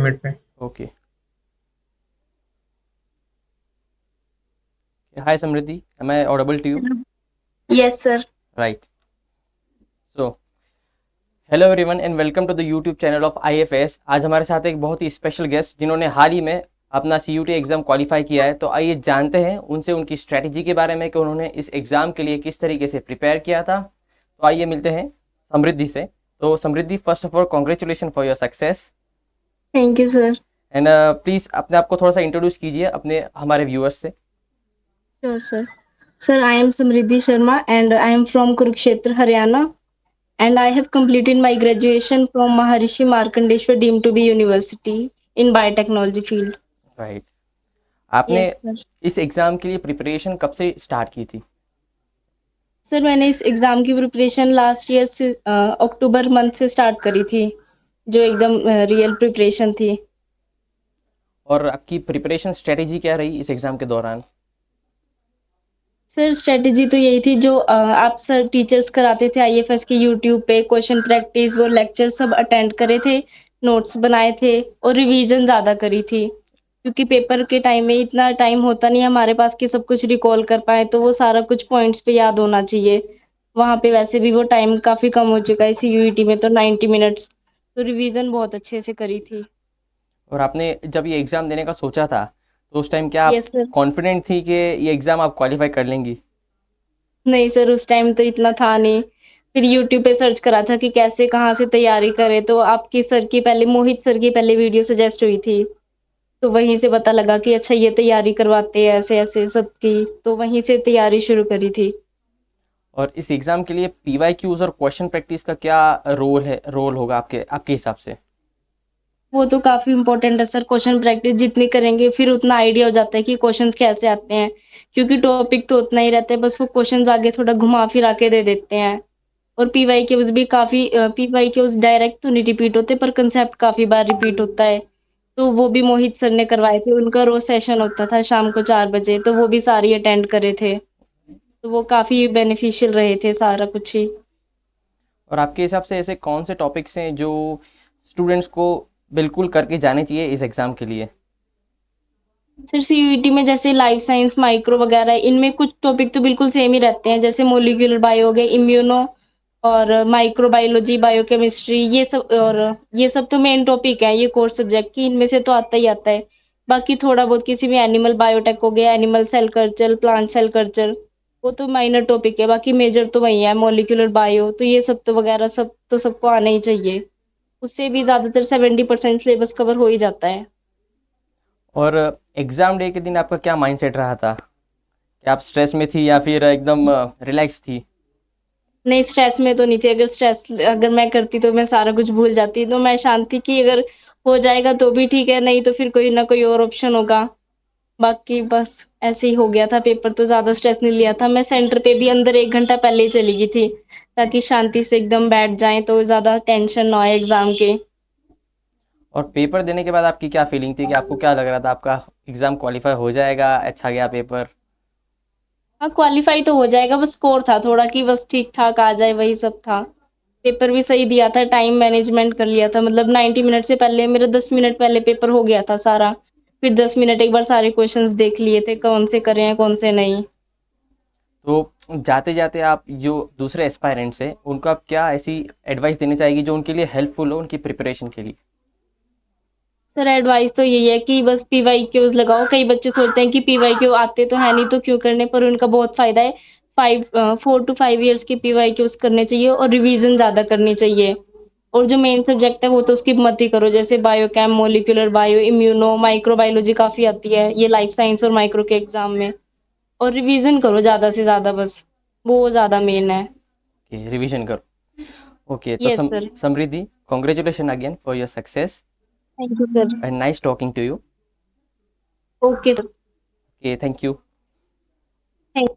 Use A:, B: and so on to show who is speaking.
A: Alphabet पे।
B: Okay. Hi Samriddhi, am I audible to you?
C: Yes, sir.
B: Right. So hello everyone and welcome to the YouTube channel of IFS. आज हमारे साथ एक बहुत ही special guest जिन्होंने हाल ही में अपना सीयूटी एग्ज़ाम क्वालिफाई किया है। तो आइए जानते हैं उनसे उनकी स्ट्रैटेजी के बारे में कि उन्होंने इस एग्ज़ाम के लिए किस तरीके से प्रिपेयर किया था। तो आइए मिलते हैं समृद्धि से। तो Samriddhi, first of all congratulation for your success.
C: Thank you, sir.
B: And please अपने आप को थोड़ा सा इंट्रोड्यूस कीजिए अपने हमारे व्यूअर्स से।
C: Sure, sir. Sir, I am Samriddhi Sharma and I am from Kurukshetra, Haryana. And I have completed my graduation from Maharishi Markandeshwar deemed to be University in biotechnology field.
B: Right. आपने
C: Yes, sir.
B: इस exam के लिए preparation कब से start की थी?
C: Sir मैंने इस एग्ज़ाम की प्रिपरेशन लास्ट ईयर से अक्टूबर मंथ से स्टार्ट करी थी, जो एकदम रियल प्रिपरेशन थी।
B: और आपकी प्रिपरेशन स्ट्रेटेजी क्या रही इस एग्ज़ाम के दौरान?
C: सर स्ट्रेटेजी तो यही थी जो आप सर टीचर्स कराते थे आईएफएस के यूट्यूब पे क्वेश्चन प्रैक्टिस वो लेक्चर सब अटेंड करे थे, नोट्स बनाए थे और रिवीजन ज़्यादा करी थी। क्योंकि पेपर के टाइम में इतना टाइम होता नहीं है हमारे पास कि सब कुछ रिकॉल कर पाएँ, तो वो सारा कुछ पॉइंट्स पे याद होना चाहिए। वहाँ पे वैसे भी वो टाइम काफ़ी कम हो चुका है सीयूईटी में तो 90 मिनट्स, तो रिवीजन बहुत अच्छे से करी थी।
B: और आपने जब ये एग्ज़ाम देने का सोचा था तो उस टाइम क्या आप
C: यस सर।
B: कॉन्फिडेंट थी कि ये एग्ज़ाम आप क्वालिफाई कर लेंगी?
C: नहीं सर, उस टाइम तो इतना था नहीं। फिर यूट्यूब पे सर्च करा था कि कैसे कहाँ से तैयारी करें, तो आपकी सर की पहले मोहित सर की पहले वीडियो सजेस्ट हुई थी। तो वहीं से पता लगा कि अच्छा ये तैयारी करवाते हैं ऐसे-ऐसे सबकी, तो वहीं से तैयारी शुरू करी थी।
B: और इस एग्ज़ाम के लिए पीवाईक्यूज़ और क्वेश्चन प्रैक्टिस का क्या रोल होगा आपके आपके हिसाब से?
C: वो तो काफ़ी इम्पोर्टेंट है सर, क्वेश्चन प्रैक्टिस जितनी करेंगे फिर उतना आइडिया हो जाता है कि क्वेश्चंस कैसे आते हैं। क्योंकि टॉपिक तो उतना ही रहता है, बस वो क्वेश्चंस आगे थोड़ा घुमा-फिरा के दे देते हैं। और पीवाईक्यूज़ भी काफ़ी पीवाईक्यूज़ डायरेक्ट तो नहीं रिपीट होते पर कांसेप्ट काफ़ी बार रिपीट होता है। तो वो भी मोहित सर ने करवाए थे, उनका रोज़ सेशन होता था शाम को 4 बजे, तो वो भी सारी अटेंड करे थे। तो वो काफ़ी बेनिफिशियल रहे थे सारा कुछ ही।
B: और आपके हिसाब से ऐसे कौन से टॉपिक्स हैं जो स्टूडेंट्स को बिल्कुल करके जाने चाहिए इस एग्ज़ाम के लिए?
C: सर सीयूईटी में जैसे लाइफ साइंस, माइक्रो वगैरह इनमें कुछ टॉपिक तो बिल्कुल सेम ही रहते हैं, जैसे मॉलिक्यूलर बायो हो गए, इम्यूनो और माइक्रोबायोलॉजी, बायोकेमिस्ट्री ये सब तो मेन टॉपिक है ये कोर सब्जेक्ट की, इनमें से तो आता ही आता है। बाकी थोड़ा बहुत किसी में एनिमल बायोटेक हो गया, animal cell culture, plant cell culture, वो तो माइनर टॉपिक है, बाकी मेजर तो वही है मॉलिक्यूलर बायो, तो ये सब तो वगैरह सब तो सबको आना ही चाहिए। उससे भी ज़्यादातर 70% सिलेबस कवर हो ही जाता है।
B: और एग्ज़ाम डे के दिन आपका क्या माइंडसेट रहा था? क्या आप स्ट्रेस में थी या फिर एकदम रिलैक्स थी?
C: नहीं, स्ट्रेस में तो नहीं थी, अगर मैं करती तो मैं सारा कुछ भूल जाती, तो मैं शांत थी कि अगर हो जाएगा तो भी ठीक है, नहीं तो फिर कोई ना कोई और ऑप्शन होगा। बाकी बस ऐसे ही हो गया था, पेपर तो ज़्यादा स्ट्रेस नहीं लिया था। मैं सेंटर पे भी अंदर 1 घंटा पहले ही चली गई थी, ताकि शांति से एकदम बैठ जाएँ तो ज़्यादा टेंशन ना आए एग्ज़ाम के।
B: और पेपर देने के बाद आपकी क्या फीलिंग थी कि आपको क्या लग रहा था आपका एग्ज़ाम क्वालिफाई हो जाएगा, अच्छा गया पेपर?
C: हाँ, क्वालीफाई तो हो जाएगा, बस स्कोर था थोड़ा कि बस ठीक-ठाक आ जाए, वही सब था। पेपर भी सही दिया था, टाइम मैनेजमेंट कर लिया था, मतलब 90 मिनट से पहले मेरा 10 मिनट पहले पेपर हो गया था सारा। फिर 10 मिनट एक बार सारे क्वेश्चंस देख लिए थे, कौन से करे हैं, कौन से नहीं।
B: तो जाते-जाते आप जो दूसरे एस्पायरेंट्स हैं, उनको आप क्या ऐसी एडवाइस देना चाहेंगी जो उनके लिए हेल्पफुल हो उनकी प्रिपरेशन के लिए?
C: सर एडवाइस तो यही है कि बस पीवाईक्यूज़ लगाओ। कई बच्चे सोचते हैं कि पीवाईक्यू आते तो हैं नहीं तो क्यों करने, पर उनका बहुत फ़ायदा है। 4 टू 5 इयर्स के पीवाईक्यूज़ करने चाहिए और रिवीजन ज़्यादा करनी चाहिए। और जो मेन सब्जेक्ट है वो तो स्किप मत ही करो, जैसे biochem, molecular bio, immuno, microbiology काफ़ी आती है, ये लाइफ साइंस और माइक्रो के एग्ज़ाम में। और रिवीजन करो ज़्यादा से ज़्यादा बस, वो ज़्यादा मेन है।
B: कि रिवीजन करो। ओके, तो
C: yes sir.
B: Samriddhi, congratulation again for your success
C: thank you sir.
B: And nice talking to you.
C: Okay sir.
B: Okay, thank you.
C: Thank